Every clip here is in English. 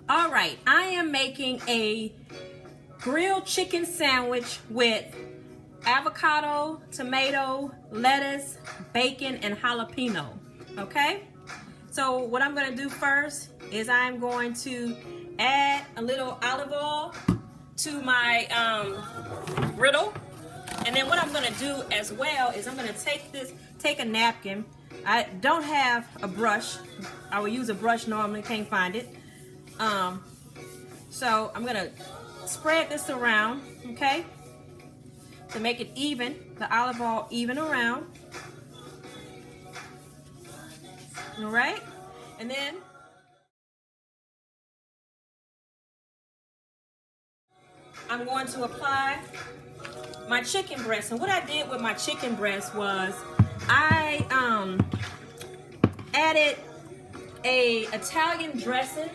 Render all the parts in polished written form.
All right, I am making a grilled chicken sandwich with avocado, tomato, lettuce, bacon, and jalapeno. Okay, so what I'm going to do first is I'm going to add a little olive oil to my griddle, and then what I'm going to do as well is I'm going to take a napkin. I don't have a brush. I will use a brush normally, can't find it. So I'm gonna spread this around, okay, to make it even, the olive oil even around. All right, and then I'm going to apply my chicken breast. And what I did with my chicken breast was I added a Italian dressing,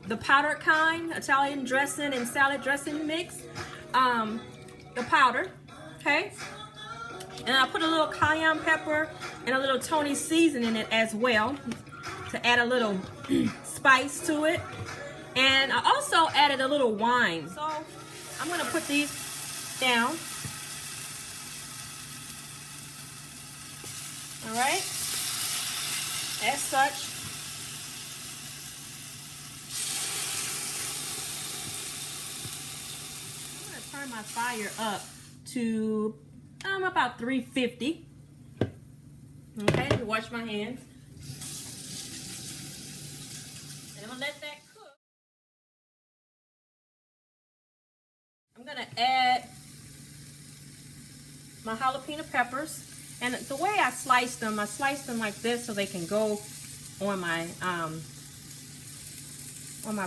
the powdered kind, Italian dressing and salad dressing mix, the powder, okay? And I put a little cayenne pepper and a little Tony seasoning in it as well to add a little spice to it. And I also added a little wine. So I'm gonna put these down. All right, as such. Turn my fire up to about 350. Okay, wash my hands. And I'm gonna let that cook. I'm gonna add my jalapeno peppers. And the way I sliced them like this so they can go on my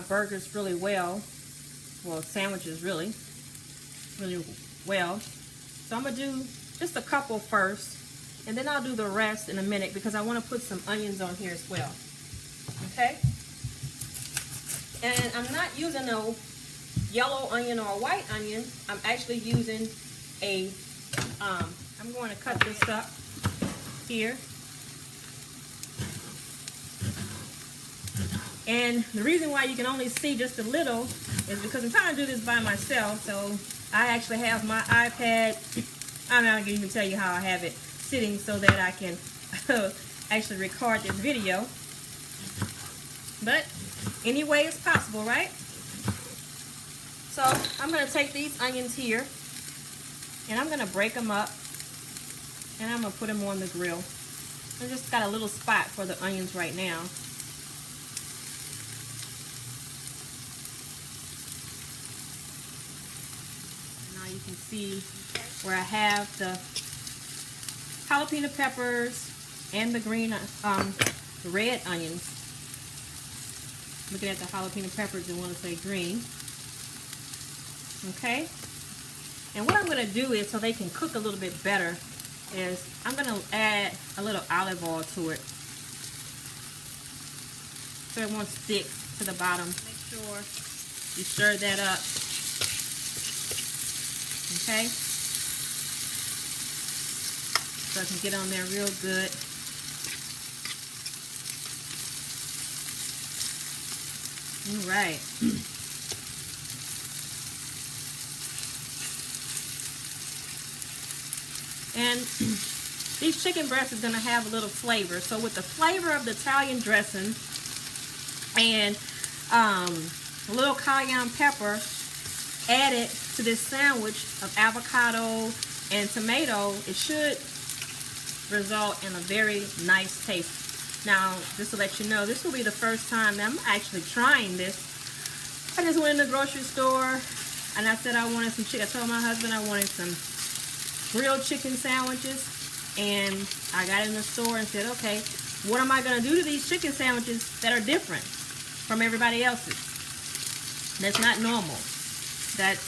burgers really well. Well, sandwiches really well. So I'm gonna do just a couple first, and then I'll do the rest in a minute because I want to put some onions on here as well. Okay, and I'm not using no yellow onion or white onion. I'm actually using a I'm going to cut this up here. And the reason why you can only see just a little is because I'm trying to do this by myself. So I actually have my iPad. I'm not going to even tell you how I have it sitting so that I can actually record this video. But anyway, it's possible, right? So I'm going to take these onions here and I'm going to break them up and I'm going to put them on the grill. I just got a little spot for the onions right now. You can see where I have the jalapeno peppers and the green, the red onions. Looking at the jalapeno peppers and want to say green. Okay. And what I'm going to do is, so they can cook a little bit better, is I'm going to add a little olive oil to it, so it won't stick to the bottom. Make sure you stir that up. Okay, so I can get on there real good. All right. And these chicken breasts is going to have a little flavor. So with the flavor of the Italian dressing and a little cayenne pepper added to this sandwich of avocado and tomato, it should result in a very nice taste. Now, just to let you know, this will be the first time that I'm actually trying this. I just went in the grocery store and I said I wanted some chicken. I told my husband I wanted some grilled chicken sandwiches, and I got in the store and said, okay, what am I going to do to these chicken sandwiches that are different from everybody else's? That's not normal. That's,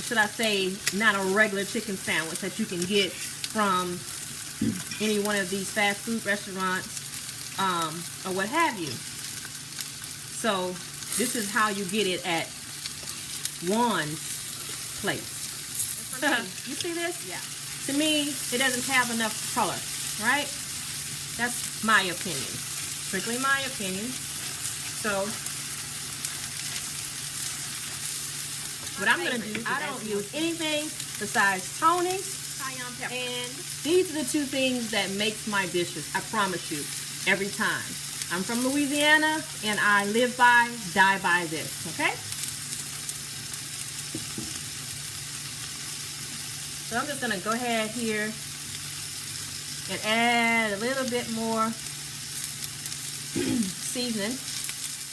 should I say, not a regular chicken sandwich that you can get from any one of these fast food restaurants or what have you. So this is how you get it at Juan's place. You see this? Yeah. To me, it doesn't have enough color, right? That's my opinion. Strictly my opinion. So what I'm gonna do, I don't use anything besides Tony's, cayenne pepper. And these are the two things that makes my dishes, I promise you, every time. I'm from Louisiana, and I live by, die by this, okay? So I'm just gonna go ahead here and add a little bit more seasoning.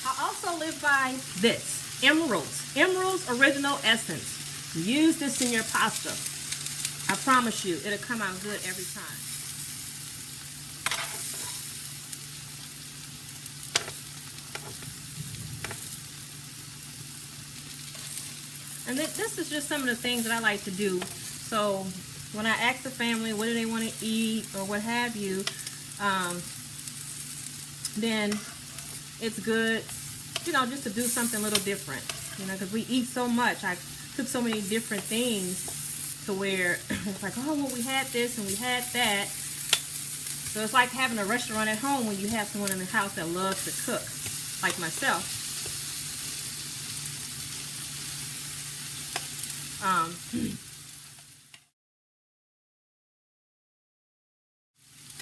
I also live by this, Emerald's Original Essence. Use this in your pasta. I promise you, it'll come out good every time. And this is just some of the things that I like to do. So when I ask the family what do they want to eat or what have you, then it's good, you know, just to do something a little different, you know, because we eat so much. I cook so many different things to where it's like, oh, well, we had this and we had that. So it's like having a restaurant at home when you have someone in the house that loves to cook, like myself.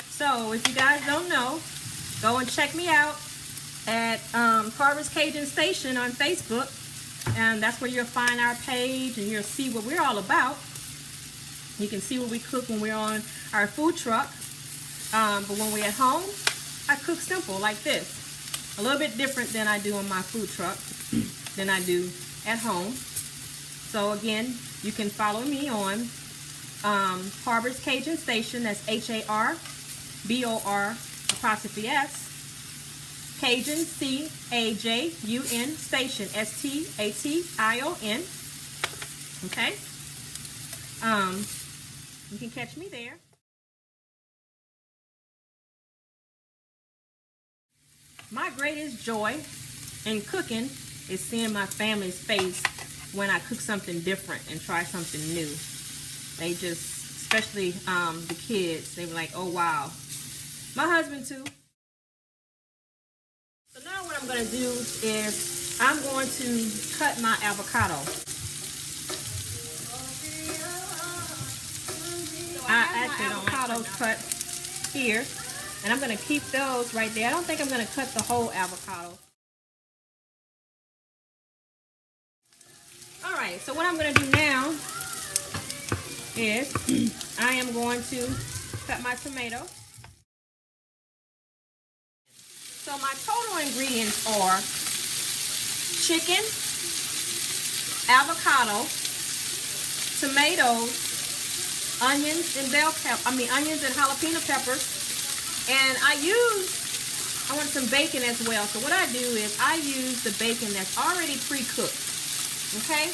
So if you guys don't know, go and check me out at Carver's Cajun Station on Facebook, and that's where you'll find our page and you'll see what we're all about. You can see what we cook when we're on our food truck, but when we're at home, I cook simple like this. A little bit different than I do on my food truck than I do at home. So again, you can follow me on Carver's Cajun Station. That's HARBOR'(S), Cajun, CAJUN Station, STATION. Okay. You can catch me there. My greatest joy in cooking is seeing my family's face when I cook something different and try something new. They just, especially the kids, they were like, oh wow. My husband too. So now what I'm going to do is I'm going to cut my avocado. I actually don't like avocados cut here, and I'm going to keep those right there. I don't think I'm going to cut the whole avocado. Alright, so what I'm going to do now is I am going to cut my tomato. So my total ingredients are chicken, avocado, tomatoes, onions and onions and jalapeno peppers. And I want some bacon as well. So what I do is I use the bacon that's already pre-cooked. Okay?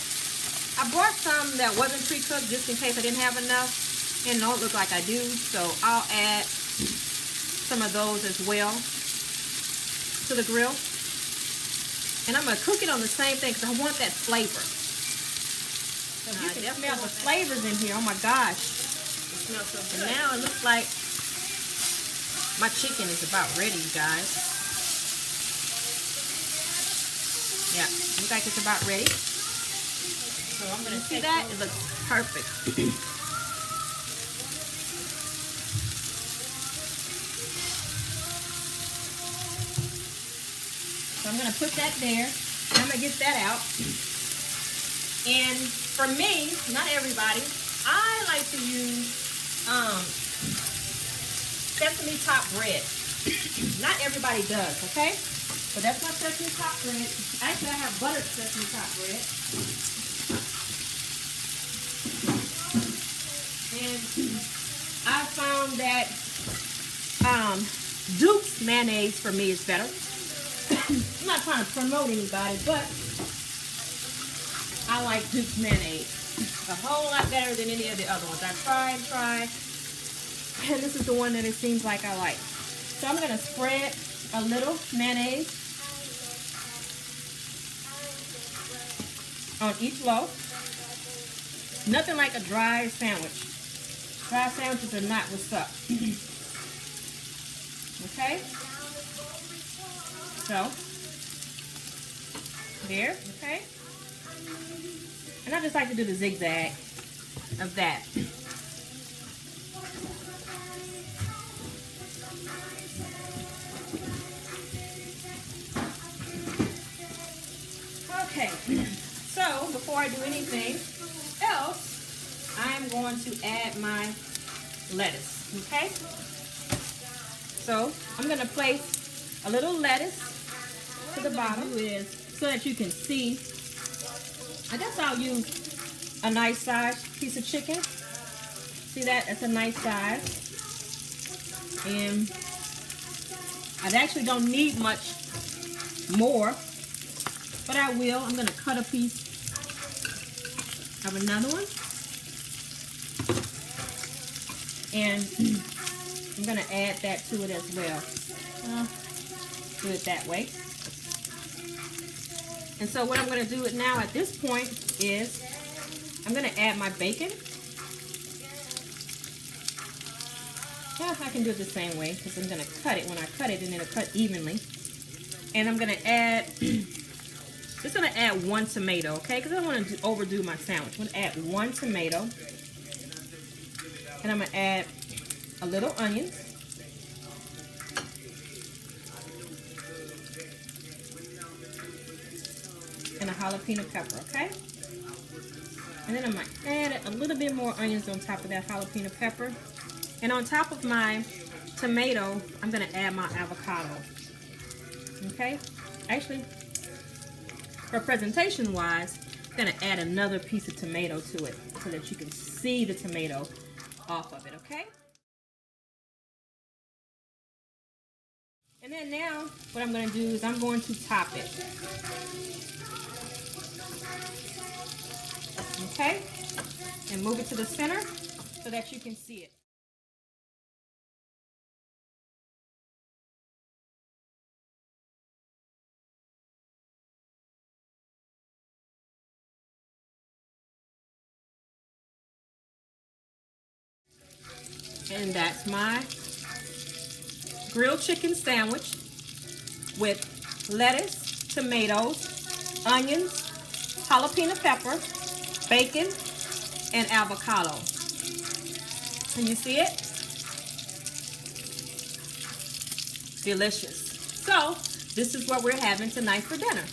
I bought some that wasn't pre-cooked just in case I didn't have enough. And don't look like I do. So I'll add some of those as well to the grill. And I'm going to cook it on the same thing because I want that flavor. So you can smell the flavors in here. Oh my gosh. It smells so good. And now it looks like my chicken is about ready, you guys. Yeah, looks like it's about ready. So I'm going to see that. It looks perfect. So I'm going to put that there. And I'm going to get that out. And for me, not everybody, I like to use sesame top bread. Not everybody does, okay? So that's my sesame top bread. Actually, I have buttered sesame top bread. And I found that Duke's mayonnaise for me is better. I'm not trying to promote anybody, but I like Duke's mayonnaise a whole lot better than any of the other ones. I tried, and this is the one that it seems like I like. So I'm going to spread a little mayonnaise on each loaf. Nothing like a dry sandwich. Dry sandwiches are not what's up. Okay? So there, okay? And I just like to do the zigzag of that. Okay, so before I do anything else, I'm going to add my lettuce, okay? So I'm going to place a little lettuce to the bottom is so that you can see. I guess I'll use a nice size piece of chicken. See that? That's a nice size. And I actually don't need much more, but I will. I'm going to cut a piece of another one. And I'm going to add that to it as well. Do it that way. And so what I'm going to do it now at this point is I'm going to add my bacon. Well, I can do it the same way because I'm going to cut it. When I cut it, and it'll cut evenly. And I'm going to add, just going to add 1 tomato, okay? Because I don't want to overdo my sandwich. I'm going to add 1 tomato. And I'm going to add a little onions. And a jalapeno pepper, okay? And then I'm going to add a little bit more onions on top of that jalapeno pepper. And on top of my tomato, I'm going to add my avocado. Okay? Actually, for presentation wise, I'm going to add another piece of tomato to it so that you can see the tomato off of it, okay? And then now, what I'm going to do is I'm going to top it. Okay? And move it to the center so that you can see it. And that's my grilled chicken sandwich with lettuce, tomatoes, onions, jalapeno pepper, bacon, and avocado. Can you see it? Delicious. So, this is what we're having tonight for dinner.